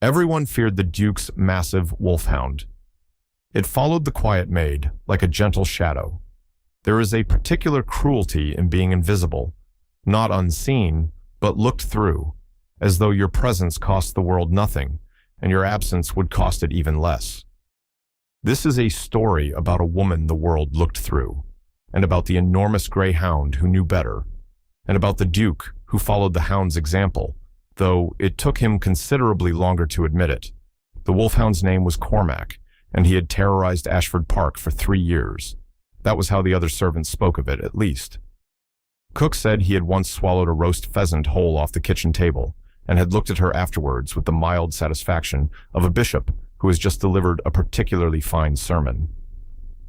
Everyone feared the Duke's massive Wolfhound. It followed the quiet Maid like a gentle shadow. There is a particular cruelty in being invisible, not unseen, but looked through, as though your presence cost the world nothing, and your absence would cost it even less. This is a story about a woman the world looked through, and about the enormous gray hound who knew better, and about the Duke who followed the hound's example, though it took him considerably longer to admit it. The Wolfhound's name was Cormac, and he had terrorized Ashford Park for 3 years. That was how the other servants spoke of it, at least. Cook said he had once swallowed a roast pheasant whole off the kitchen table, and had looked at her afterwards with the mild satisfaction of a bishop who has just delivered a particularly fine sermon.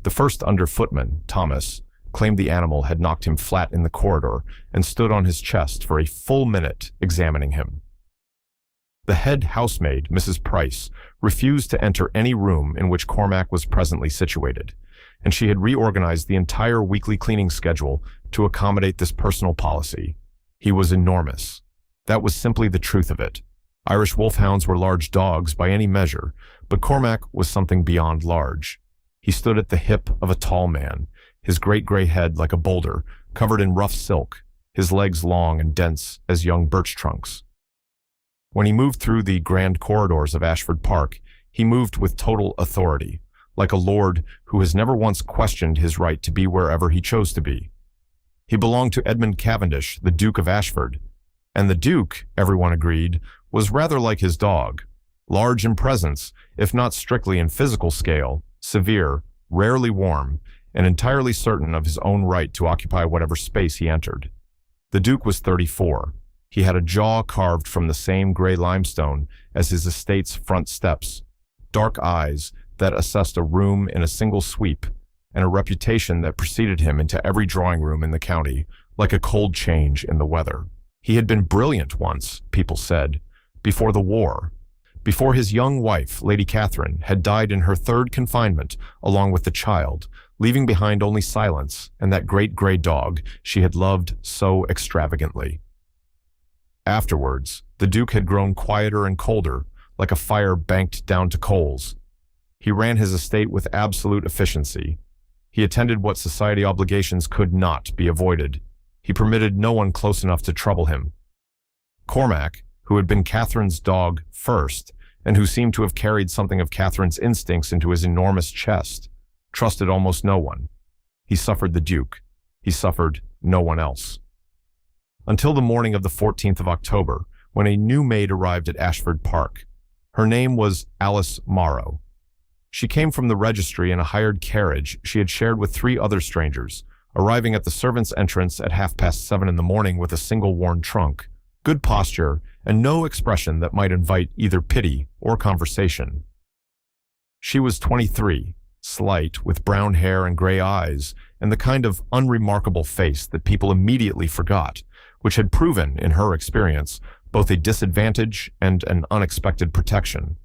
The first under-footman, Thomas, claimed the animal had knocked him flat in the corridor and stood on his chest for a full minute examining him. The head housemaid, Mrs. Price, refused to enter any room in which Cormac was presently situated, and she had reorganized the entire weekly cleaning schedule to accommodate this personal policy. He was enormous. That was simply the truth of it. Irish wolfhounds were large dogs by any measure, but Cormac was something beyond large. He stood at the hip of a tall man, his great gray head like a boulder, covered in rough silk, his legs long and dense as young birch trunks. When he moved through the grand corridors of Ashford Park, he moved with total authority, like a lord who has never once questioned his right to be wherever he chose to be. He belonged to Edmund Cavendish, the Duke of Ashford, and the Duke, everyone agreed, was rather like his dog, large in presence, if not strictly in physical scale, severe, rarely warm, and entirely certain of his own right to occupy whatever space he entered. The Duke was 34. He had a jaw carved from the same gray limestone as his estate's front steps, dark eyes that assessed a room in a single sweep, and a reputation that preceded him into every drawing room in the county, like a cold change in the weather. He had been brilliant once, people said, before the war, before his young wife, Lady Catherine, had died in her 3rd confinement along with the child, leaving behind only silence and that great gray dog she had loved so extravagantly. Afterwards, the Duke had grown quieter and colder, like a fire banked down to coals. He ran his estate with absolute efficiency. He attended what society obligations could not be avoided. He permitted no one close enough to trouble him. Cormac, who had been Catherine's dog first, and who seemed to have carried something of Catherine's instincts into his enormous chest, trusted almost no one. He suffered the Duke. He suffered no one else. Until the morning of the 14th of October, when a new maid arrived at Ashford Park. Her name was Alice Morrow. She came from the registry in a hired carriage she had shared with 3 other strangers, arriving at the servants' entrance at 7:30 in the morning with a single worn trunk, good posture, and no expression that might invite either pity or conversation. She was 23, slight, with brown hair and gray eyes, and the kind of unremarkable face that people immediately forgot, which had proven, in her experience, both a disadvantage and an unexpected protection.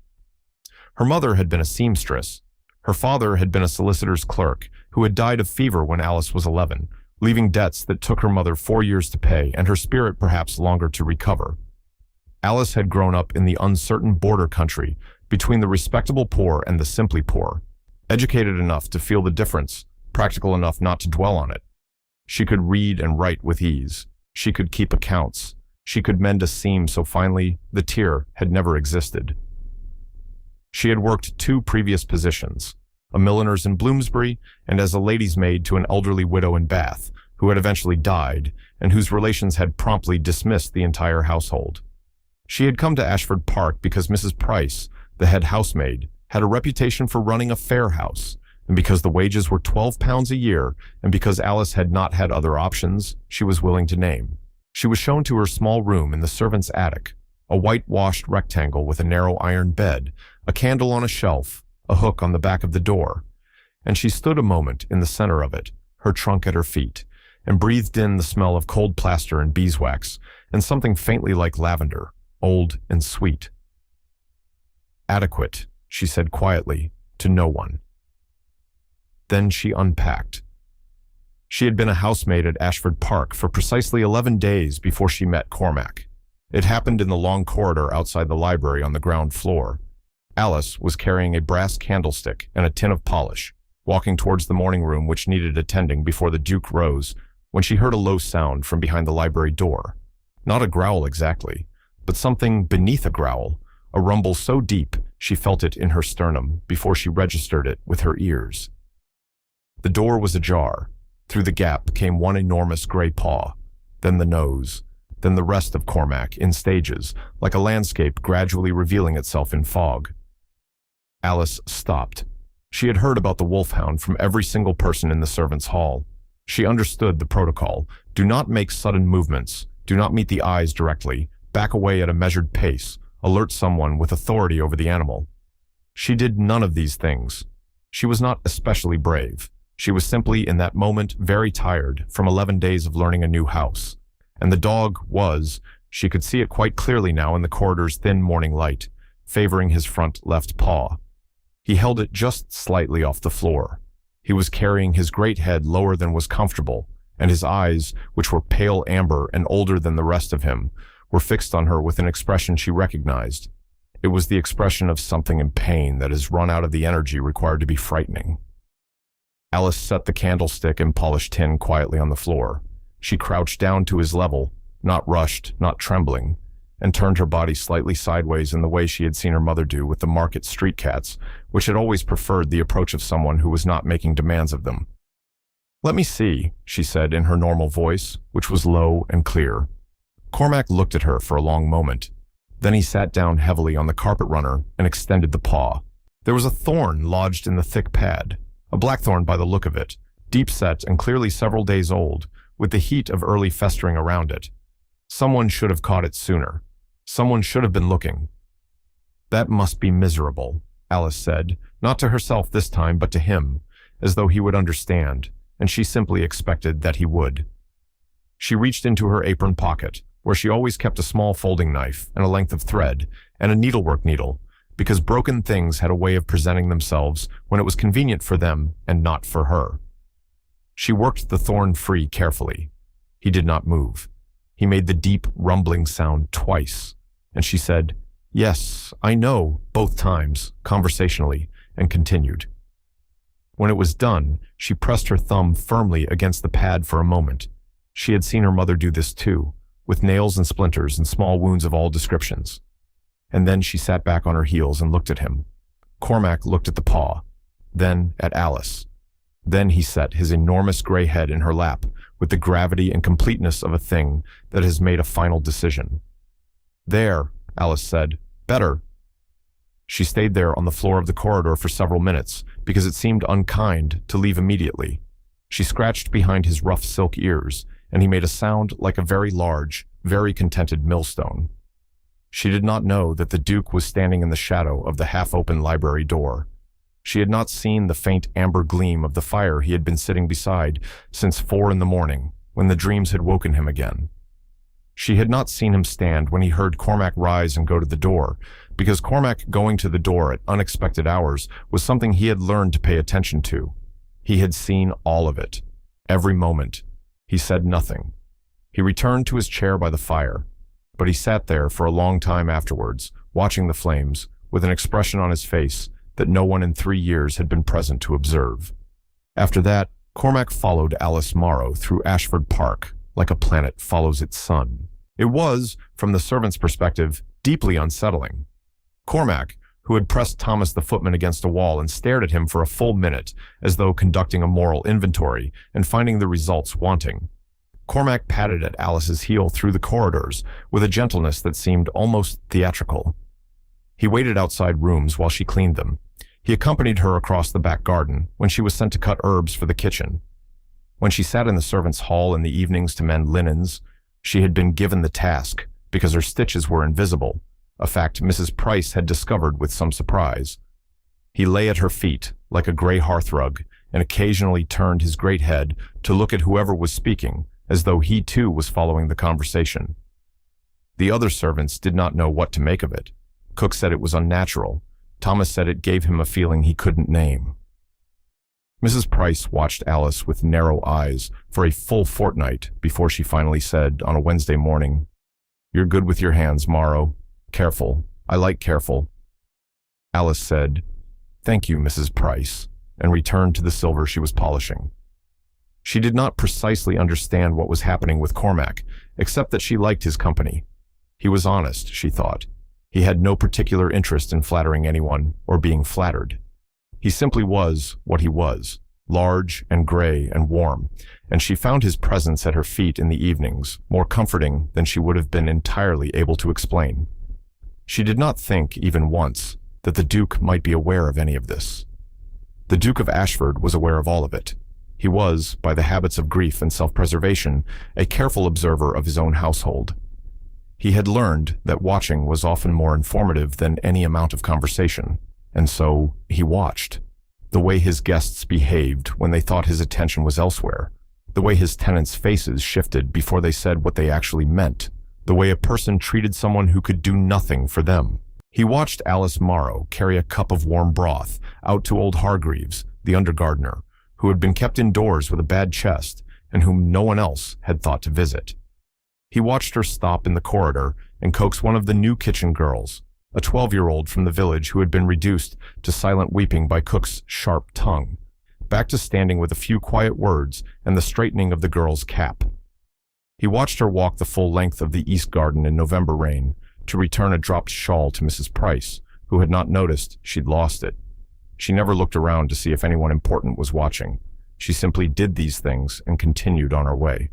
Her mother had been a seamstress. Her father had been a solicitor's clerk who had died of fever when Alice was 11, leaving debts that took her mother 4 years to pay and her spirit perhaps longer to recover. Alice had grown up in the uncertain border country between the respectable poor and the simply poor, educated enough to feel the difference, practical enough not to dwell on it. She could read and write with ease. She could keep accounts. She could mend a seam so finely the tear had never existed. She had worked 2 previous positions, a milliner's in Bloomsbury and as a lady's maid to an elderly widow in Bath, who had eventually died and whose relations had promptly dismissed the entire household. She had come to Ashford Park because Mrs. Price, the head housemaid, had a reputation for running a fair house, and because the wages were £12 a year, and because Alice had not had other options she was willing to name. She was shown to her small room in the servants' attic, a whitewashed rectangle with a narrow iron bed, a candle on a shelf, a hook on the back of the door, and she stood a moment in the center of it, her trunk at her feet, and breathed in the smell of cold plaster and beeswax, and something faintly like lavender, old and sweet. "Adequate," she said quietly, to no one. Then she unpacked. She had been a housemaid at Ashford Park for precisely 11 days before she met Cormac, It happened in the long corridor outside the library on the ground floor. Alice was carrying a brass candlestick and a tin of polish, walking towards the morning room which needed attending before the Duke rose, when she heard a low sound from behind the library door. Not a growl exactly, but something beneath a growl, a rumble so deep she felt it in her sternum before she registered it with her ears. The door was ajar. Through the gap came one enormous gray paw, then the nose, then the rest of Cormac in stages, like a landscape gradually revealing itself in fog. Alice stopped. She had heard about the Wolfhound from every single person in the servants' hall. She understood the protocol. Do not make sudden movements. Do not meet the eyes directly. Back away at a measured pace. Alert someone with authority over the animal. She did none of these things. She was not especially brave. She was simply, in that moment, very tired from 11 days of learning a new house. And the dog was, she could see it quite clearly now in the corridor's thin morning light, favoring his front left paw. He held it just slightly off the floor. He was carrying his great head lower than was comfortable, and his eyes, which were pale amber and older than the rest of him, were fixed on her with an expression she recognized. It was the expression of something in pain that has run out of the energy required to be frightening. Alice set the candlestick and polished tin quietly on the floor. She crouched down to his level, not rushed, not trembling, and turned her body slightly sideways in the way she had seen her mother do with the market street cats, which had always preferred the approach of someone who was not making demands of them. "Let me see," she said in her normal voice, which was low and clear. Cormac looked at her for a long moment. Then he sat down heavily on the carpet runner and extended the paw. There was a thorn lodged in the thick pad, a blackthorn by the look of it, deep set and clearly several days old, with the heat of early festering around it. Someone should have caught it sooner. Someone should have been looking. "That must be miserable," Alice said, not to herself this time, but to him, as though he would understand, and she simply expected that he would. She reached into her apron pocket, where she always kept a small folding knife and a length of thread, and a needlework needle, because broken things had a way of presenting themselves when it was convenient for them and not for her. She worked the thorn free carefully. He did not move. He made the deep, rumbling sound twice, and she said, "Yes, I know," both times, conversationally, and continued. When it was done, she pressed her thumb firmly against the pad for a moment. She had seen her mother do this too, with nails and splinters and small wounds of all descriptions. And then she sat back on her heels and looked at him. Cormac looked at the paw, then at Alice. Then he set his enormous gray head in her lap with the gravity and completeness of a thing that has made a final decision. "There," Alice said. "Better." She stayed there on the floor of the corridor for several minutes because it seemed unkind to leave immediately. She scratched behind his rough silk ears, and he made a sound like a very large, very contented millstone. She did not know that the Duke was standing in the shadow of the half-open library door. She had not seen the faint amber gleam of the fire he had been sitting beside since 4 a.m, when the dreams had woken him again. She had not seen him stand when he heard Cormac rise and go to the door, because Cormac going to the door at unexpected hours was something he had learned to pay attention to. He had seen all of it, every moment. He said nothing. He returned to his chair by the fire, but he sat there for a long time afterwards, watching the flames, with an expression on his face that no one in 3 years had been present to observe. After that, Cormac followed Alice Morrow through Ashford Park, like a planet follows its sun. It was, from the servant's perspective, deeply unsettling. Cormac, who had pressed Thomas the footman against a wall and stared at him for a full minute, as though conducting a moral inventory and finding the results wanting. Cormac patted at Alice's heel through the corridors with a gentleness that seemed almost theatrical. He waited outside rooms while she cleaned them. He accompanied her across the back garden when she was sent to cut herbs for the kitchen. When she sat in the servants' hall in the evenings to mend linens, she had been given the task because her stitches were invisible, a fact Mrs. Price had discovered with some surprise. He lay at her feet like a gray hearthrug and occasionally turned his great head to look at whoever was speaking, as though he too was following the conversation. The other servants did not know what to make of it. Cook said it was unnatural. Thomas said it gave him a feeling he couldn't name. Mrs. Price watched Alice with narrow eyes for a full fortnight before she finally said on a Wednesday morning, You're good with your hands, Morrow. Careful. I like careful. Alice said, "Thank you, Mrs. Price," and returned to the silver she was polishing. She did not precisely understand what was happening with Cormac, except that she liked his company. He was honest, she thought. He had no particular interest in flattering anyone or being flattered. He simply was what he was, large and gray and warm, and she found his presence at her feet in the evenings more comforting than she would have been entirely able to explain. She did not think, even once, that the Duke might be aware of any of this. The Duke of Ashford was aware of all of it. He was, by the habits of grief and self-preservation, a careful observer of his own household. He had learned that watching was often more informative than any amount of conversation, and so he watched. The way his guests behaved when they thought his attention was elsewhere, the way his tenants' faces shifted before they said what they actually meant, the way a person treated someone who could do nothing for them. He watched Alice Morrow carry a cup of warm broth out to old Hargreaves, the undergardener, who had been kept indoors with a bad chest and whom no one else had thought to visit. He watched her stop in the corridor and coax one of the new kitchen girls, a 12-year-old from the village who had been reduced to silent weeping by Cook's sharp tongue, back to standing with a few quiet words and the straightening of the girl's cap. He watched her walk the full length of the east garden in November rain to return a dropped shawl to Mrs. Price, who had not noticed she'd lost it. She never looked around to see if anyone important was watching. She simply did these things and continued on her way.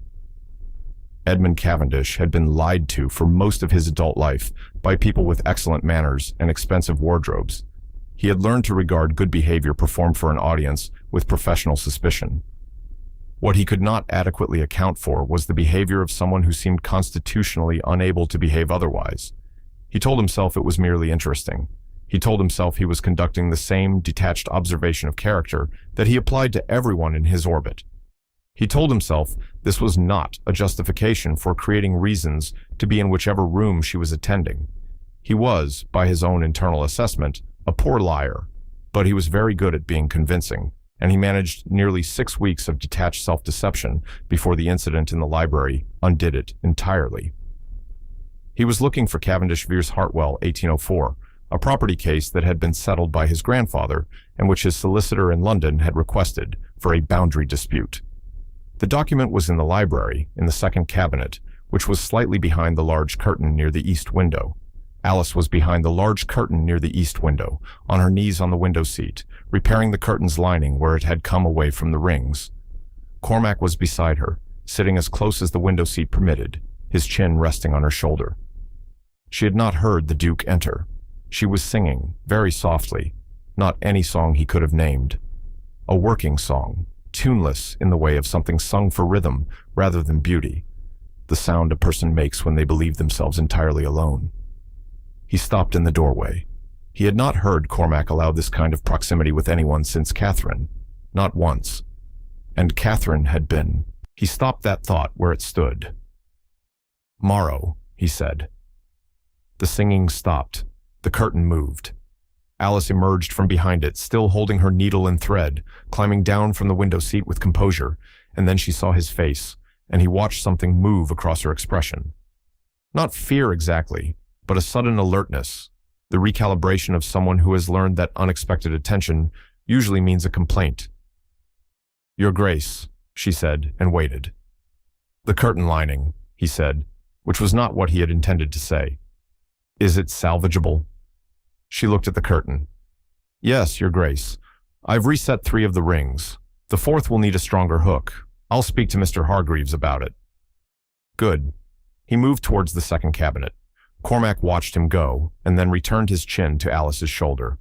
Edmund Cavendish had been lied to for most of his adult life by people with excellent manners and expensive wardrobes. He had learned to regard good behavior performed for an audience with professional suspicion. What he could not adequately account for was the behavior of someone who seemed constitutionally unable to behave otherwise. He told himself it was merely interesting. He told himself he was conducting the same detached observation of character that he applied to everyone in his orbit. He told himself this was not a justification for creating reasons to be in whichever room she was attending. He was, by his own internal assessment, a poor liar, but he was very good at being convincing, and he managed nearly 6 weeks of detached self-deception before the incident in the library undid it entirely. He was looking for Cavendish Veers Hartwell, 1804, a property case that had been settled by his grandfather and which his solicitor in London had requested for a boundary dispute. The document was in the library, in the second cabinet, which was slightly behind the large curtain near the east window. Alice was behind the large curtain near the east window, on her knees on the window seat, repairing the curtain's lining where it had come away from the rings. Cormac was beside her, sitting as close as the window seat permitted, his chin resting on her shoulder. She had not heard the Duke enter. She was singing, very softly, not any song he could have named. A working song, tuneless in the way of something sung for rhythm rather than beauty, the sound a person makes when they believe themselves entirely alone. He stopped in the doorway. He had not heard Cormac allow this kind of proximity with anyone since Catherine, not once. And Catherine had been. He stopped that thought where it stood. "Morrow," he said. The singing stopped. The curtain moved. Alice emerged from behind it, still holding her needle and thread, climbing down from the window seat with composure, and then she saw his face, and he watched something move across her expression. Not fear exactly, but a sudden alertness, the recalibration of someone who has learned that unexpected attention usually means a complaint. "Your Grace," she said, and waited. "The curtain lining," he said, which was not what he had intended to say. "Is it salvageable?" She looked at the curtain. "Yes, Your Grace. I've reset 3 of the rings. The 4th will need a stronger hook. I'll speak to Mr. Hargreaves about it." "Good." He moved towards the second cabinet. Cormac watched him go, and then returned his chin to Alice's shoulder.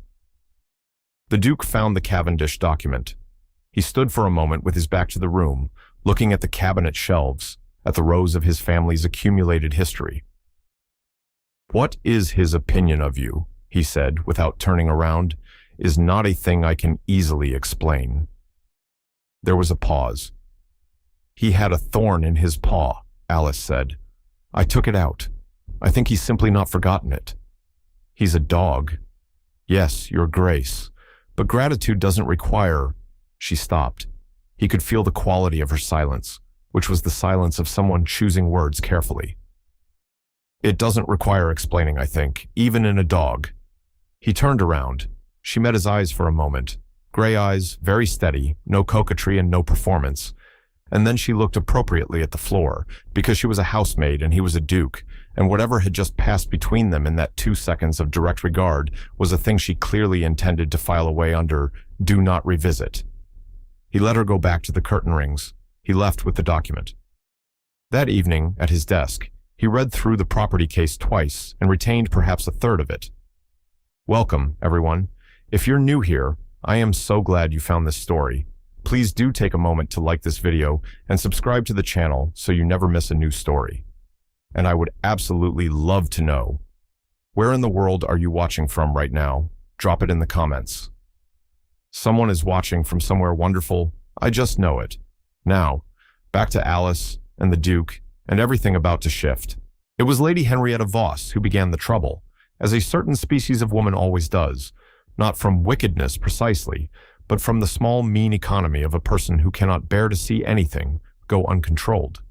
The Duke found the Cavendish document. He stood for a moment with his back to the room, looking at the cabinet shelves, at the rows of his family's accumulated history. "What is his opinion of you?" he said, without turning around, "is not a thing I can easily explain." There was a pause. "He had a thorn in his paw," Alice said. "I took it out. I think he's simply not forgotten it. He's a dog." "Yes, Your Grace. But gratitude doesn't require—" She stopped. He could feel the quality of her silence, which was the silence of someone choosing words carefully. It doesn't require explaining, I think, even in a dog. He turned around. She met his eyes for a moment. Gray eyes, very steady, no coquetry and no performance. And then she looked appropriately at the floor, because she was a housemaid and he was a duke, and whatever had just passed between them in that 2 seconds of direct regard was a thing she clearly intended to file away under "do not revisit." He let her go back to the curtain rings. He left with the document. That evening, at his desk, he read through the property case twice and retained perhaps a third of it. Welcome, everyone. If you're new here, I am so glad you found this story. Please do take a moment to like this video and subscribe to the channel so you never miss a new story. And I would absolutely love to know, where in the world are you watching from right now? Drop it in the comments. Someone is watching from somewhere wonderful. I just know it. Now, back to Alice and the Duke and everything about to shift. It was Lady Henrietta Voss who began the trouble, as a certain species of woman always does, not from wickedness precisely, but from the small, mean economy of a person who cannot bear to see anything go uncontrolled.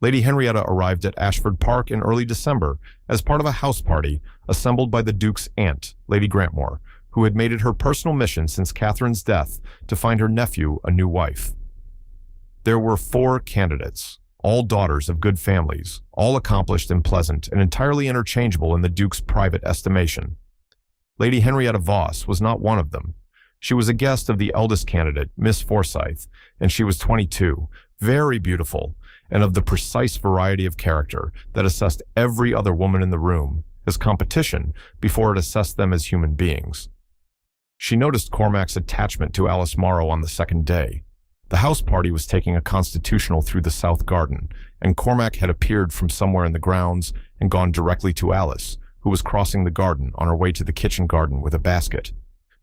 Lady Henrietta arrived at Ashford Park in early December as part of a house party assembled by the Duke's aunt, Lady Grantmore, who had made it her personal mission since Catherine's death to find her nephew a new wife. There were 4 candidates, all daughters of good families, all accomplished and pleasant and entirely interchangeable in the Duke's private estimation. Lady Henrietta Voss was not one of them. She was a guest of the eldest candidate, Miss Forsyth, and she was 22, very beautiful, and of the precise variety of character that assessed every other woman in the room as competition before it assessed them as human beings. She noticed Cormac's attachment to Alice Morrow on the second day. The house party was taking a constitutional through the south garden, and Cormac had appeared from somewhere in the grounds and gone directly to Alice, who was crossing the garden on her way to the kitchen garden with a basket.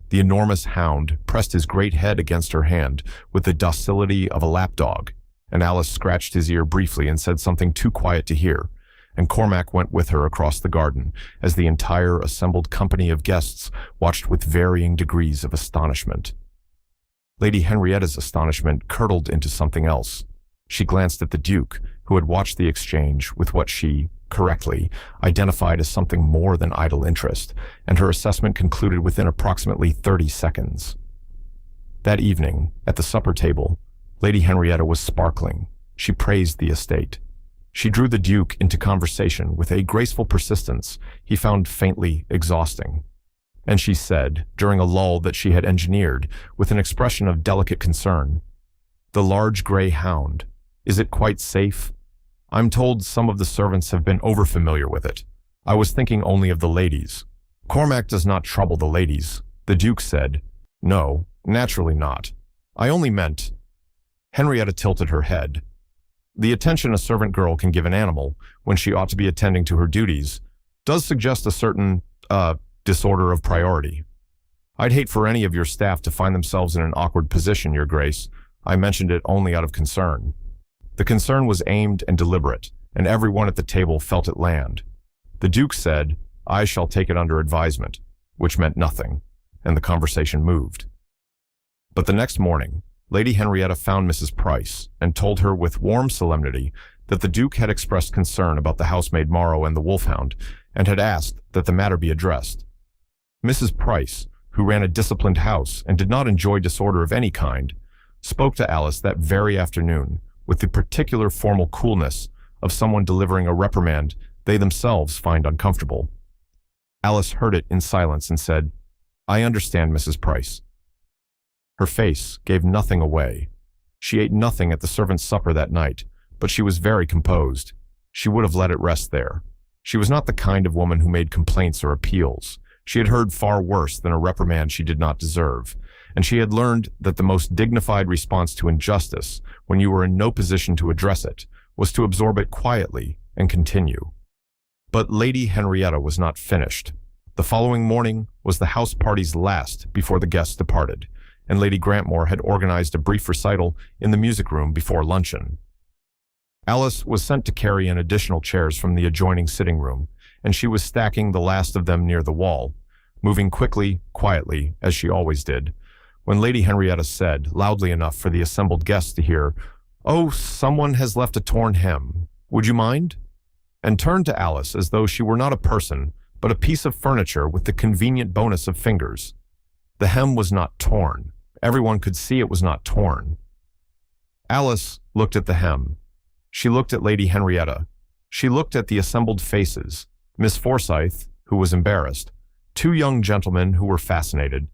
The enormous hound pressed his great head against her hand with the docility of a lapdog, and Alice scratched his ear briefly and said something too quiet to hear, and Cormac went with her across the garden as the entire assembled company of guests watched with varying degrees of astonishment. Lady Henrietta's astonishment curdled into something else. She glanced at the Duke, who had watched the exchange with what she, correctly, identified as something more than idle interest, and her assessment concluded within approximately 30 seconds. That evening, at the supper table, Lady Henrietta was sparkling. She praised the estate. She drew the Duke into conversation with a graceful persistence he found faintly exhausting. And she said, during a lull that she had engineered, with an expression of delicate concern, "The large gray hound, is it quite safe? I'm told some of the servants have been overfamiliar with it. I was thinking only of the ladies." "Cormac does not trouble the ladies," the Duke said. "No, naturally not. I only meant—" Henrietta tilted her head. "The attention a servant girl can give an animal, when she ought to be attending to her duties, does suggest a certain, disorder of priority. I'd hate for any of your staff to find themselves in an awkward position, Your Grace. I mentioned it only out of concern." The concern was aimed and deliberate, and everyone at the table felt it land. The Duke said, "I shall take it under advisement," which meant nothing, and the conversation moved. But the next morning, Lady Henrietta found Mrs. Price and told her with warm solemnity that the Duke had expressed concern about the housemaid Morrow and the Wolfhound, and had asked that the matter be addressed. Mrs. Price, who ran a disciplined house and did not enjoy disorder of any kind, spoke to Alice that very afternoon with the particular formal coolness of someone delivering a reprimand they themselves find uncomfortable. Alice heard it in silence and said, "I understand, Mrs. Price." Her face gave nothing away. She ate nothing at the servants' supper that night, but she was very composed. She would have let it rest there. She was not the kind of woman who made complaints or appeals. She had heard far worse than a reprimand she did not deserve, and she had learned that the most dignified response to injustice, when you were in no position to address it, was to absorb it quietly and continue. But Lady Henrietta was not finished. The following morning was the house party's last before the guests departed, and Lady Grantmore had organized a brief recital in the music room before luncheon. Alice was sent to carry in additional chairs from the adjoining sitting room, and she was stacking the last of them near the wall, moving quickly, quietly, as she always did, when Lady Henrietta said, loudly enough for the assembled guests to hear, "Oh, someone has left a torn hem. Would you mind?" and turned to Alice as though she were not a person, but a piece of furniture with the convenient bonus of fingers. The hem was not torn. Everyone could see it was not torn. Alice looked at the hem. She looked at Lady Henrietta. She looked at the assembled faces, Miss Forsyth, who was embarrassed, two young gentlemen who were fascinated,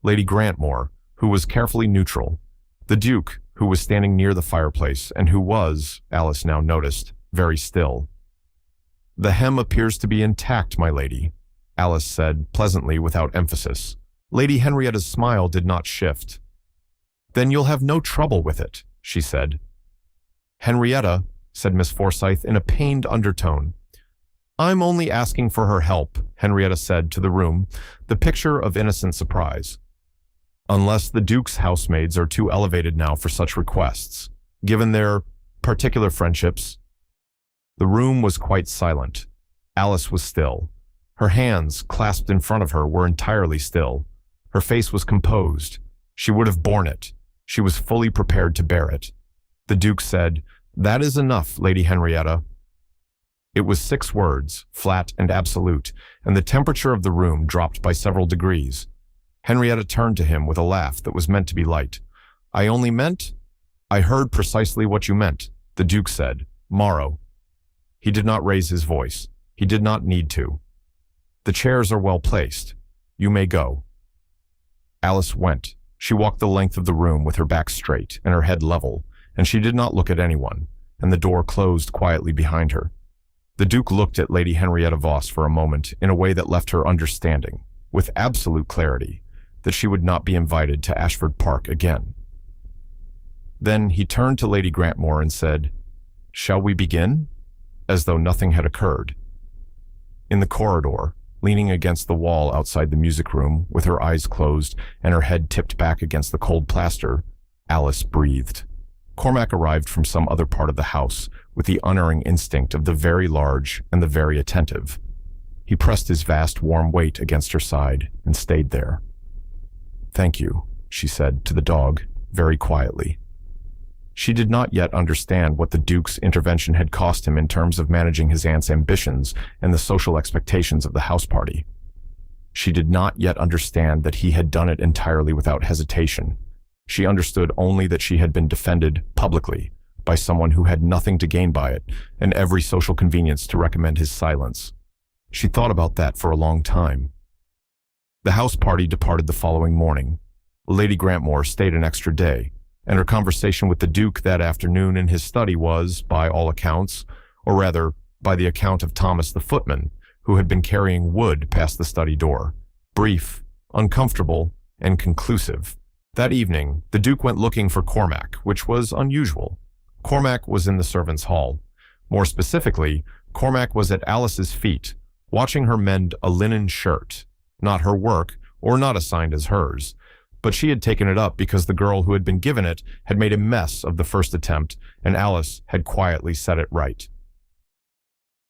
Lady Grantmore, who was carefully neutral, the Duke, who was standing near the fireplace and who was, Alice now noticed, very still. "The hem appears to be intact, my lady," Alice said, pleasantly without emphasis. Lady Henrietta's smile did not shift. "Then you'll have no trouble with it," she said. "Henrietta," said Miss Forsyth in a pained undertone. "I'm only asking for her help," Henrietta said to the room, the picture of innocent surprise. "Unless the Duke's housemaids are too elevated now for such requests, given their particular friendships." The room was quite silent. Alice was still. Her hands, clasped in front of her, were entirely still. Her face was composed. She would have borne it. She was fully prepared to bear it. The Duke said, "That is enough, Lady Henrietta." It was 6 words, flat and absolute, and the temperature of the room dropped by several degrees. Henrietta turned to him with a laugh that was meant to be light. "I only meant—" "I heard precisely what you meant," the Duke said. "Morrow." He did not raise his voice. He did not need to. "The chairs are well placed. You may go." Alice went. She walked the length of the room with her back straight and her head level, and she did not look at anyone, and the door closed quietly behind her. The Duke looked at Lady Henrietta Voss for a moment in a way that left her understanding, with absolute clarity, that she would not be invited to Ashford Park again. Then he turned to Lady Grantmore and said, "Shall we begin?" as though nothing had occurred. In the corridor, leaning against the wall outside the music room, with her eyes closed and her head tipped back against the cold plaster, Alice breathed. Cormac arrived from some other part of the house with the unerring instinct of the very large and the very attentive. He pressed his vast warm weight against her side and stayed there. "Thank you," she said to the dog, very quietly. She did not yet understand what the Duke's intervention had cost him in terms of managing his aunt's ambitions and the social expectations of the house party. She did not yet understand that he had done it entirely without hesitation. She understood only that she had been defended publicly by someone who had nothing to gain by it and every social convenience to recommend his silence. She thought about that for a long time. The house party departed the following morning. Lady Grantmore stayed an extra day, and her conversation with the Duke that afternoon in his study was, by all accounts, or rather, by the account of Thomas the footman, who had been carrying wood past the study door, brief, uncomfortable, and conclusive. That evening, the Duke went looking for Cormac, which was unusual. Cormac was in the servants' hall. More specifically, Cormac was at Alice's feet, watching her mend a linen shirt, not her work, or not assigned as hers, but she had taken it up because the girl who had been given it had made a mess of the first attempt, and Alice had quietly set it right.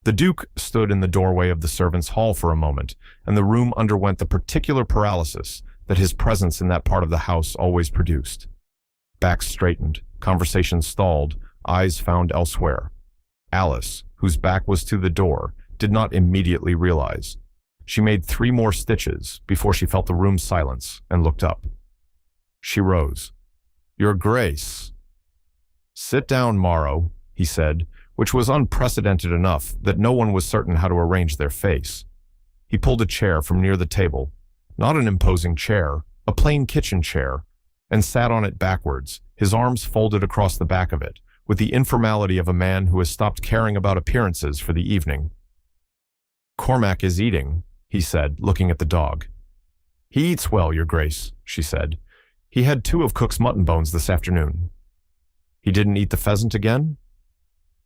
The Duke stood in the doorway of the servants' hall for a moment, and the room underwent the particular paralysis that his presence in that part of the house always produced. Backs straightened, conversation stalled, eyes found elsewhere. Alice, whose back was to the door, did not immediately realize. She made 3 more stitches before she felt the room silence and looked up. She rose. "Your Grace." "Sit down, Morrow," he said, which was unprecedented enough that no one was certain how to arrange their face. He pulled a chair from near the table, not an imposing chair, a plain kitchen chair, and sat on it backwards, his arms folded across the back of it, with the informality of a man who has stopped caring about appearances for the evening. "Cormac is eating," he said, looking at the dog. "He eats well, Your Grace," she said. "He had 2 of Cook's mutton bones this afternoon." "He didn't eat the pheasant again?"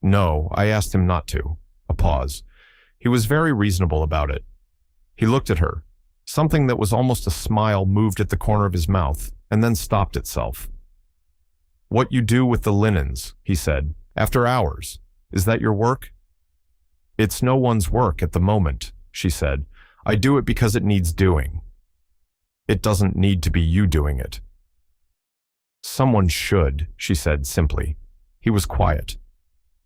"No, I asked him not to." A pause. He was very reasonable about it. He looked at her. Something that was almost a smile moved at the corner of his mouth, and then stopped itself. "What you do with the linens," he said, "after hours, is that your work?" "It's no one's work at the moment," she said. "I do it because it needs doing." "It doesn't need to be you doing it." "Someone should," she said simply. He was quiet.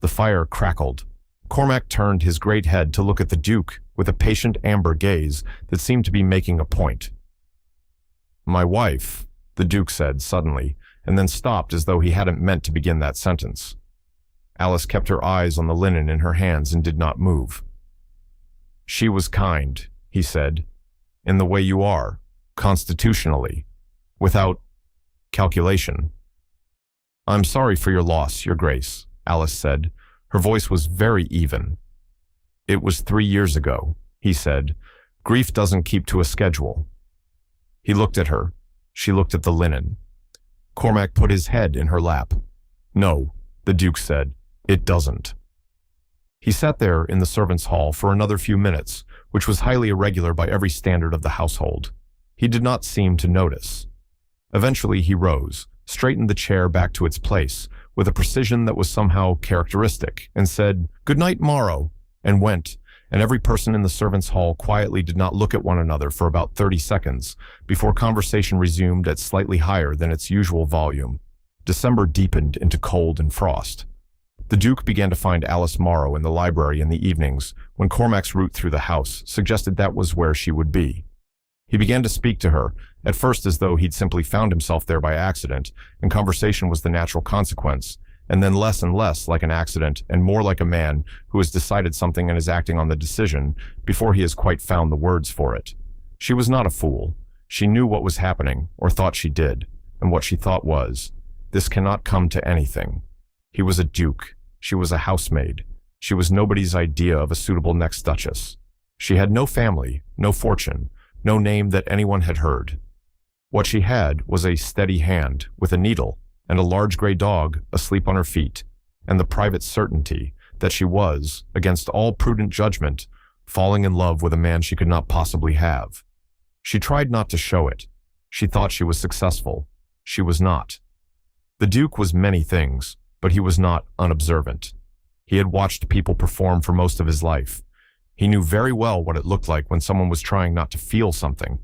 The fire crackled. Cormac turned his great head to look at the Duke with a patient amber gaze that seemed to be making a point. "My wife," the Duke said suddenly, and then stopped as though he hadn't meant to begin that sentence. Alice kept her eyes on the linen in her hands and did not move. "She was kind," he said, "in the way you are, constitutionally, without calculation." "I'm sorry for your loss, Your Grace," Alice said. Her voice was very even. "It was 3 years ago," he said. "Grief doesn't keep to a schedule." He looked at her. She looked at the linen. Cormac put his head in her lap. "No," the Duke said, "it doesn't." He sat there in the servants' hall for another few minutes, which was highly irregular by every standard of the household. He did not seem to notice. Eventually he rose, straightened the chair back to its place, with a precision that was somehow characteristic, and said, "Good night, Morrow," and went, and every person in the servants' hall quietly did not look at one another for about 30 seconds, before conversation resumed at slightly higher than its usual volume. December deepened into cold and frost. The Duke began to find Alice Morrow in the library in the evenings, when Cormac's route through the house suggested that was where she would be. He began to speak to her, at first as though he'd simply found himself there by accident, and conversation was the natural consequence, and then less and less like an accident and more like a man who has decided something and is acting on the decision before he has quite found the words for it. She was not a fool. She knew what was happening, or thought she did, and what she thought was, "This cannot come to anything." He was a duke. She was a housemaid. She was nobody's idea of a suitable next duchess. She had no family, no fortune, no name that anyone had heard. What she had was a steady hand with a needle and a large gray dog asleep on her feet, and the private certainty that she was, against all prudent judgment, falling in love with a man she could not possibly have. She tried not to show it. She thought she was successful. She was not. The Duke was many things, but he was not unobservant. He had watched people perform for most of his life. He knew very well what it looked like when someone was trying not to feel something.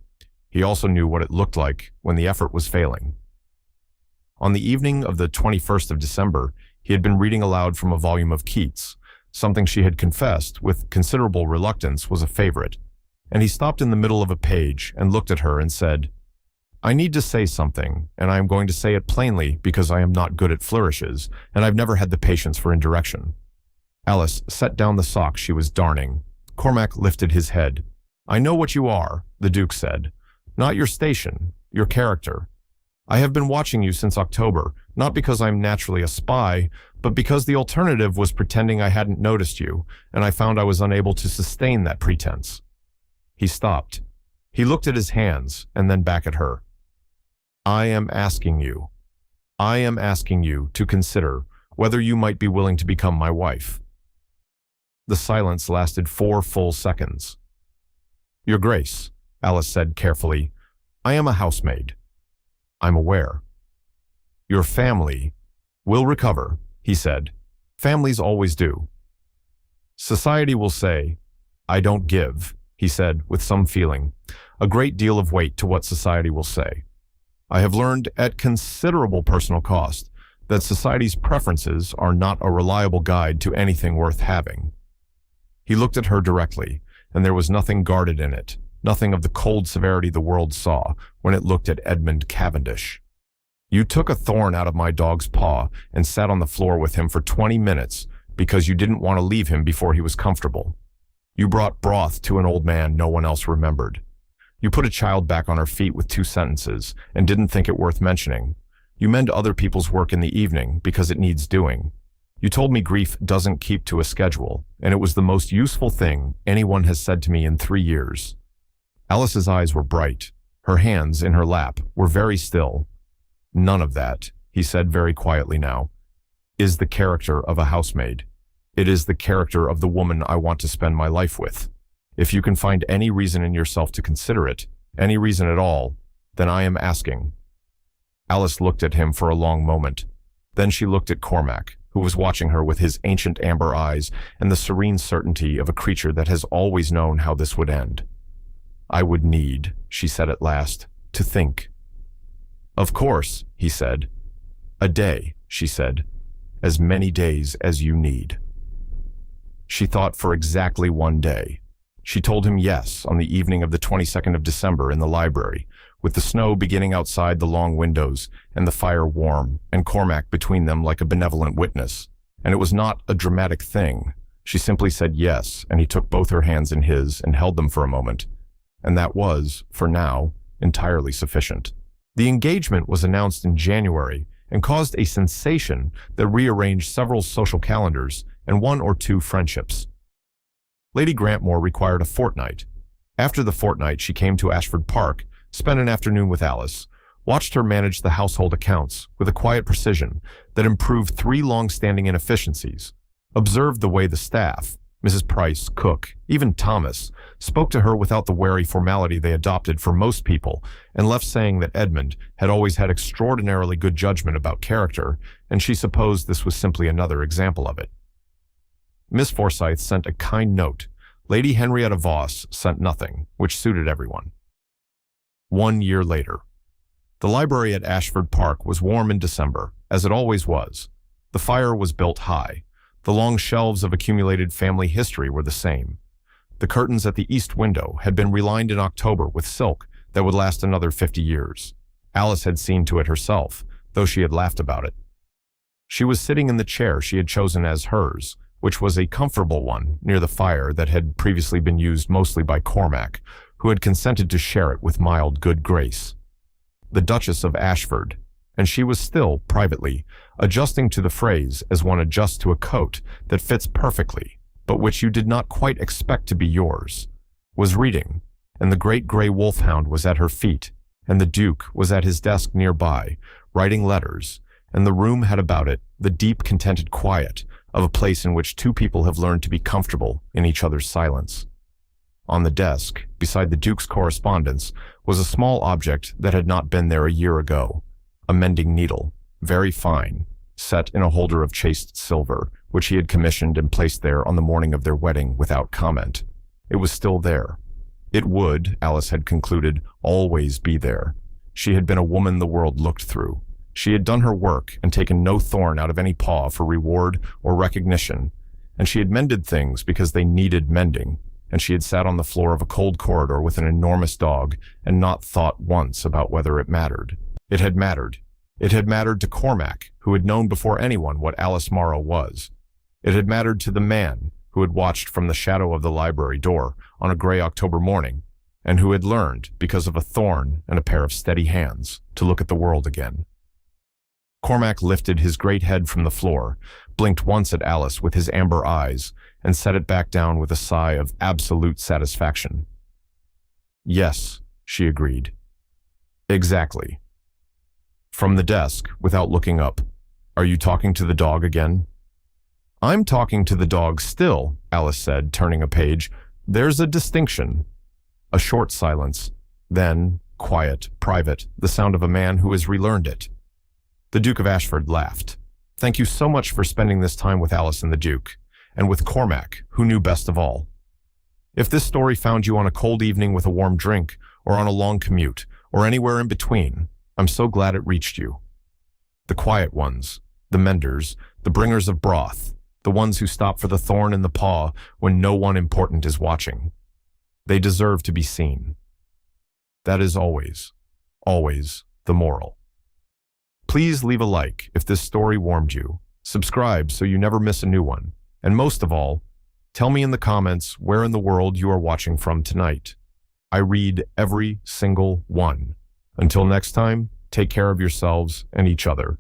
He also knew what it looked like when the effort was failing. On the evening of the 21st of December, he had been reading aloud from a volume of Keats, something she had confessed, with considerable reluctance, was a favorite, and he stopped in the middle of a page and looked at her and said, "I need to say something, and I am going to say it plainly because I am not good at flourishes, and I've never had the patience for indirection." Alice set down the socks she was darning. Cormac lifted his head. "I know what you are," the Duke said. "Not your station, your character. I have been watching you since October, not because I'm naturally a spy, but because the alternative was pretending I hadn't noticed you, and I found I was unable to sustain that pretense." He stopped. He looked at his hands, and then back at her. I am asking you to consider whether you might be willing to become my wife." The silence lasted 4 full seconds. "Your Grace," Alice said carefully, "I am a housemaid." "I'm aware." "Your family will recover," he said. "Families always do." "Society will say, 'I don't give,'" he said with some feeling, "a great deal of weight to what society will say. I have learned at considerable personal cost that society's preferences are not a reliable guide to anything worth having." He looked at her directly, and there was nothing guarded in it, nothing of the cold severity the world saw when it looked at Edmund Cavendish. "You took a thorn out of my dog's paw and sat on the floor with him for 20 minutes because you didn't want to leave him before he was comfortable. You brought broth to an old man no one else remembered. You put a child back on her feet with 2 sentences and didn't think it worth mentioning. You mend other people's work in the evening because it needs doing. You told me grief doesn't keep to a schedule, and it was the most useful thing anyone has said to me in 3 years." Alice's eyes were bright. Her hands in her lap were very still. "None of that," he said very quietly now, "is the character of a housemaid. It is the character of the woman I want to spend my life with. If you can find any reason in yourself to consider it, any reason at all, then I am asking." Alice looked at him for a long moment. Then she looked at Cormac, who was watching her with his ancient amber eyes and the serene certainty of a creature that has always known how this would end. "I would need," she said at last, "to think." "Of course," he said. "A day," she said. "As many days as you need." She thought for exactly 1 day. She told him yes on the evening of the 22nd of December in the library, with the snow beginning outside the long windows and the fire warm, and Cormac between them like a benevolent witness. And it was not a dramatic thing. She simply said yes, and he took both her hands in his and held them for a moment. And that was, for now, entirely sufficient. The engagement was announced in January and caused a sensation that rearranged several social calendars and 1 or 2 friendships. Lady Grantmore required a fortnight. After the fortnight, she came to Ashford Park, spent an afternoon with Alice, watched her manage the household accounts with a quiet precision that improved 3 long-standing inefficiencies, observed the way the staff, Mrs. Price, cook, even Thomas, spoke to her without the wary formality they adopted for most people, and left saying that Edmund had always had extraordinarily good judgment about character, and she supposed this was simply another example of it. Miss Forsyth sent a kind note. Lady Henrietta Voss sent nothing, which suited everyone. 1 year later. The library at Ashford Park was warm in December, as it always was. The fire was built high. The long shelves of accumulated family history were the same. The curtains at the east window had been relined in October with silk that would last another 50 years. Alice had seen to it herself, though she had laughed about it. She was sitting in the chair she had chosen as hers, which was a comfortable one near the fire that had previously been used mostly by Cormac, who had consented to share it with mild good grace. The Duchess of Ashford, and she was still, privately, adjusting to the phrase as one adjusts to a coat that fits perfectly, but which you did not quite expect to be yours, was reading, and the great grey Wolfhound was at her feet, and the Duke was at his desk nearby, writing letters, and the room had about it the deep, contented quiet of a place in which 2 people have learned to be comfortable in each other's silence. On the desk, beside the Duke's correspondence, was a small object that had not been there a year ago, a mending needle, very fine, set in a holder of chased silver, which he had commissioned and placed there on the morning of their wedding without comment. It was still there. It would, Alice had concluded, always be there. She had been a woman the world looked through. She had done her work and taken no thorn out of any paw for reward or recognition, and she had mended things because they needed mending, and she had sat on the floor of a cold corridor with an enormous dog and not thought once about whether it mattered. It had mattered. It had mattered to Cormac, who had known before anyone what Alice Morrow was. It had mattered to the man who had watched from the shadow of the library door on a gray October morning, and who had learned, because of a thorn and a pair of steady hands, to look at the world again. Cormac lifted his great head from the floor, blinked once at Alice with his amber eyes, and set it back down with a sigh of absolute satisfaction. Yes, she agreed. Exactly. From the desk, without looking up, are you talking to the dog again? I'm talking to the dog still, Alice said, turning a page. There's a distinction. A short silence. Then, quiet, private, the sound of a man who has relearned it. The Duke of Ashford laughed. Thank you so much for spending this time with Alice and the Duke, and with Cormac, who knew best of all. If this story found you on a cold evening with a warm drink, or on a long commute, or anywhere in between, I'm so glad it reached you. The quiet ones, the menders, the bringers of broth, the ones who stop for the thorn in the paw when no one important is watching. They deserve to be seen. That is always, always the moral. Please leave a like if this story warmed you. Subscribe so you never miss a new one. And most of all, tell me in the comments where in the world you are watching from tonight. I read every single one. Until next time, take care of yourselves and each other.